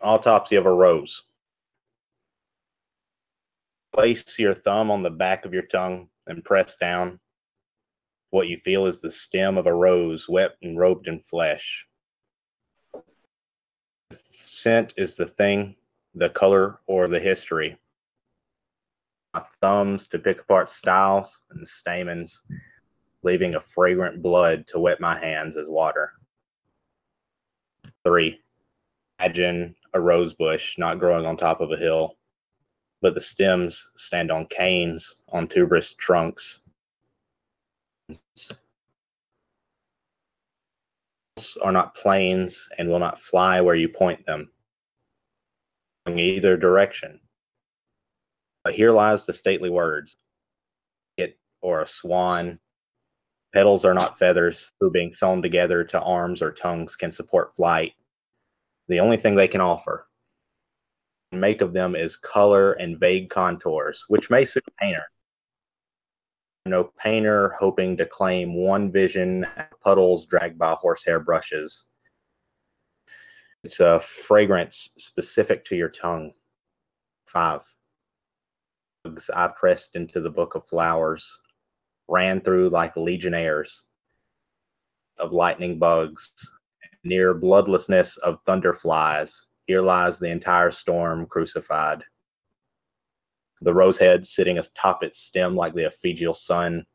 Autopsy of a rose. Place your thumb on the back of your tongue and press down. What you feel is the stem of a rose, wet and robed in flesh. Scent is the thing, the color, or the history. My thumbs to pick apart styles and stamens, leaving a fragrant blood to wet my hands as water. 3. Imagine a rose bush not growing on top of a hill, but the stems stand on canes on tuberous trunks. Are not planes and will not fly where you point them in either direction. But here lies the stately words, it or a swan. Petals are not feathers, who being sewn together to arms or tongues can support flight. The only thing they can offer make of them is color and vague contours, which may suit a painter. No painter hoping to claim one vision puddles dragged by horsehair brushes. It's a fragrance specific to your tongue. 5. Bugs I pressed into the book of flowers, ran through like legionnaires of lightning bugs, near bloodlessness of thunder flies. Here lies the entire storm crucified. The rosehead sitting atop its stem like the ephegeal sun,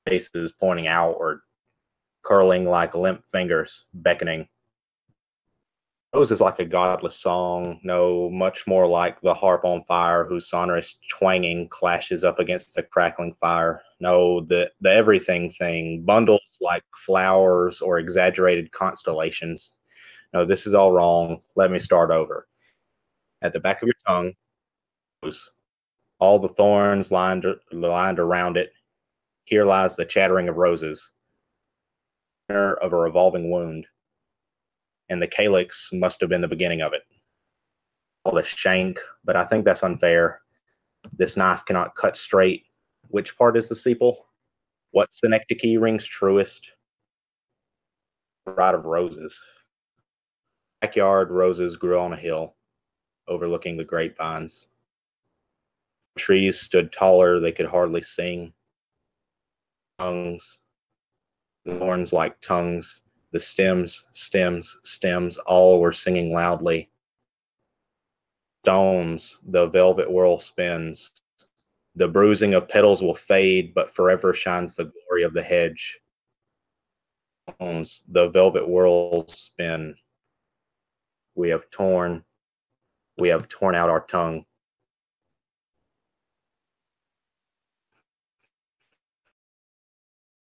faces pointing outward, curling like limp fingers, beckoning. Rose is like a godless song, no, much more like the harp on fire whose sonorous twanging clashes up against the crackling fire. No, the everything thing, bundles like flowers or exaggerated constellations. No, this is all wrong. Let me start over. At the back of your tongue, all the thorns lined around it. Here lies the chattering of roses, of a revolving wound, and the calyx must have been the beginning of it. Called a shank, but I think that's unfair. This knife cannot cut straight. Which part is the sepal? What synecdoche rings truest? The right of roses. Backyard roses grew on a hill, overlooking the grapevines. Trees stood taller, they could hardly sing. Tongues, the horns like tongues, the stems, all were singing loudly. Stones, the velvet whirl spins. The bruising of petals will fade, but forever shines the glory of the hedge. Stones, the velvet whirls spin. We have torn out our tongue.